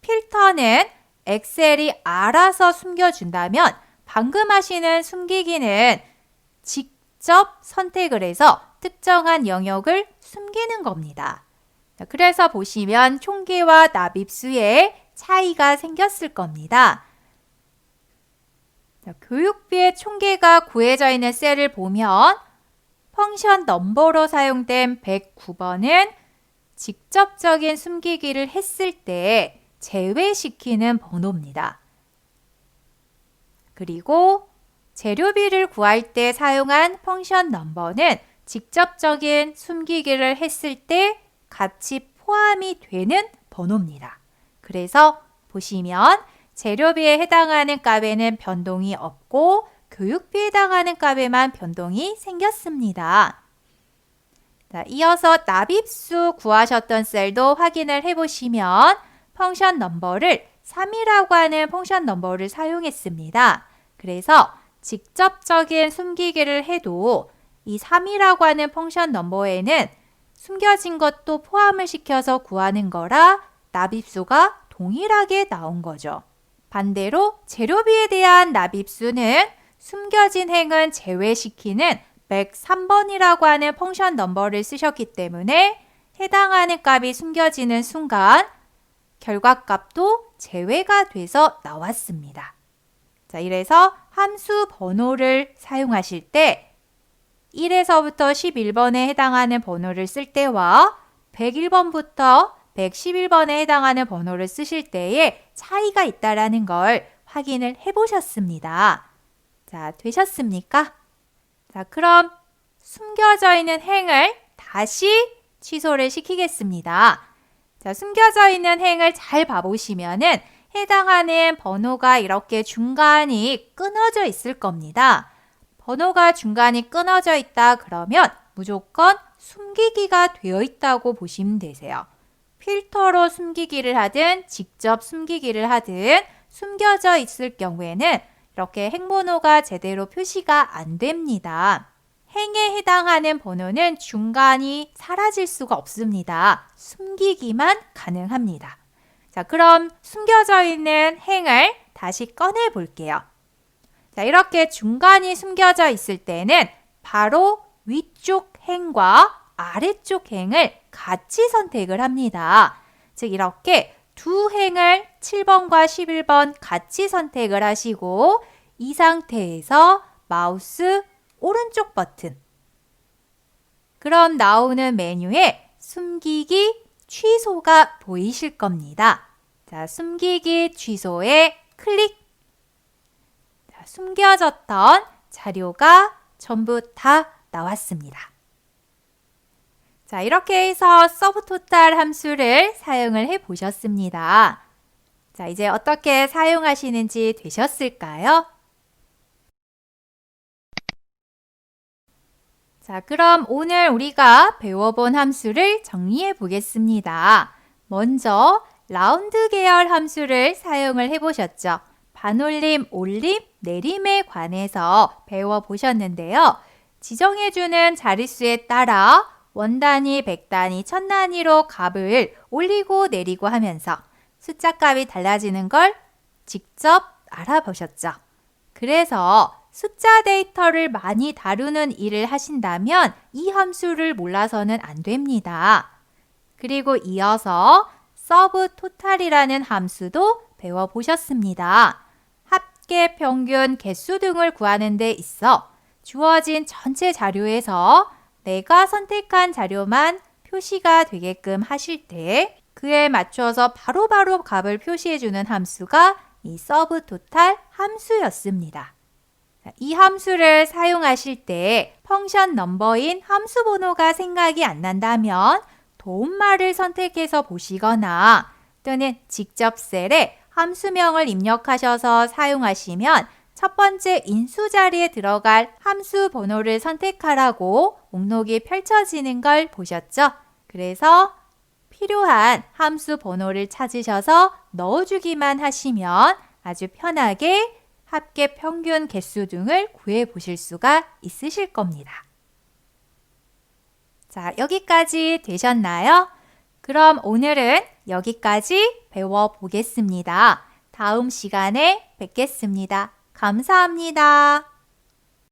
필터는 엑셀이 알아서 숨겨준다면 방금 하시는 숨기기는 직접 선택을 해서 특정한 영역을 숨기는 겁니다. 자, 그래서 보시면 총계와 납입수에 차이가 생겼을 겁니다. 자, 교육비의 총계가 구해져 있는 셀을 보면 펑션 넘버로 사용된 109번은 직접적인 숨기기를 했을 때 제외시키는 번호입니다. 그리고 재료비를 구할 때 사용한 펑션 넘버는 직접적인 숨기기를 했을 때 같이 포함이 되는 번호입니다. 그래서 보시면 재료비에 해당하는 값에는 변동이 없고 교육비에 해당하는 값에만 변동이 생겼습니다. 자, 이어서 납입수 구하셨던 셀도 확인을 해보시면 펑션 넘버를 3이라고 하는 펑션 넘버를 사용했습니다. 그래서 직접적인 숨기기를 해도 이 3이라고 하는 펑션 넘버에는 숨겨진 것도 포함을 시켜서 구하는 거라 납입수가 동일하게 나온 거죠. 반대로 재료비에 대한 납입수는 숨겨진 행은 제외시키는 103번이라고 하는 펑션 넘버를 쓰셨기 때문에 해당하는 값이 숨겨지는 순간 결과값도 제외가 돼서 나왔습니다. 자, 이래서 함수 번호를 사용하실 때 1에서부터 11번에 해당하는 번호를 쓸 때와 101번부터 111번에 해당하는 번호를 쓰실 때에 차이가 있다는 걸 확인을 해보셨습니다. 자, 되셨습니까? 자, 그럼 숨겨져 있는 행을 다시 취소를 시키겠습니다. 자, 숨겨져 있는 행을 잘 봐보시면은 해당하는 번호가 이렇게 중간이 끊어져 있을 겁니다. 번호가 중간이 끊어져 있다 그러면 무조건 숨기기가 되어 있다고 보시면 되세요. 필터로 숨기기를 하든 직접 숨기기를 하든 숨겨져 있을 경우에는 이렇게 행번호가 제대로 표시가 안 됩니다. 행에 해당하는 번호는 중간이 사라질 수가 없습니다. 숨기기만 가능합니다. 자, 그럼 숨겨져 있는 행을 다시 꺼내 볼게요. 자, 이렇게 중간이 숨겨져 있을 때는 바로 위쪽 행과 아래쪽 행을 같이 선택을 합니다. 즉, 이렇게 두 행을 7번과 11번 같이 선택을 하시고 이 상태에서 마우스 오른쪽 버튼 그럼 나오는 메뉴에 숨기기, 취소가 보이실 겁니다. 자, 숨기기, 취소에 클릭. 자, 숨겨졌던 자료가 전부 다 나왔습니다. 자, 이렇게 해서 서브토탈 함수를 사용을 해 보셨습니다. 자, 이제 어떻게 사용하시는지 되셨을까요? 자, 그럼 오늘 우리가 배워본 함수를 정리해 보겠습니다. 먼저 라운드 계열 함수를 사용을 해 보셨죠. 반올림, 올림, 내림에 관해서 배워보셨는데요. 지정해주는 자릿수에 따라 원단위, 백단위, 천단위로 값을 올리고 내리고 하면서 숫자 값이 달라지는 걸 직접 알아보셨죠. 그래서 숫자 데이터를 많이 다루는 일을 하신다면 이 함수를 몰라서는 안 됩니다. 그리고 이어서 서브토탈이라는 함수도 배워보셨습니다. 합계, 평균, 개수 등을 구하는 데 있어 주어진 전체 자료에서 내가 선택한 자료만 표시가 되게끔 하실 때 그에 맞춰서 바로바로 값을 표시해주는 함수가 이 서브토탈 함수였습니다. 이 함수를 사용하실 때 펑션 넘버인 함수 번호가 생각이 안 난다면 도움말을 선택해서 보시거나 또는 직접 셀에 함수명을 입력하셔서 사용하시면 첫 번째 인수 자리에 들어갈 함수 번호를 선택하라고 목록이 펼쳐지는 걸 보셨죠? 그래서 필요한 함수 번호를 찾으셔서 넣어주기만 하시면 아주 편하게 합계, 평균, 개수 등을 구해 보실 수가 있으실 겁니다. 자, 여기까지 되셨나요? 그럼 오늘은 여기까지 배워보겠습니다. 다음 시간에 뵙겠습니다. 감사합니다.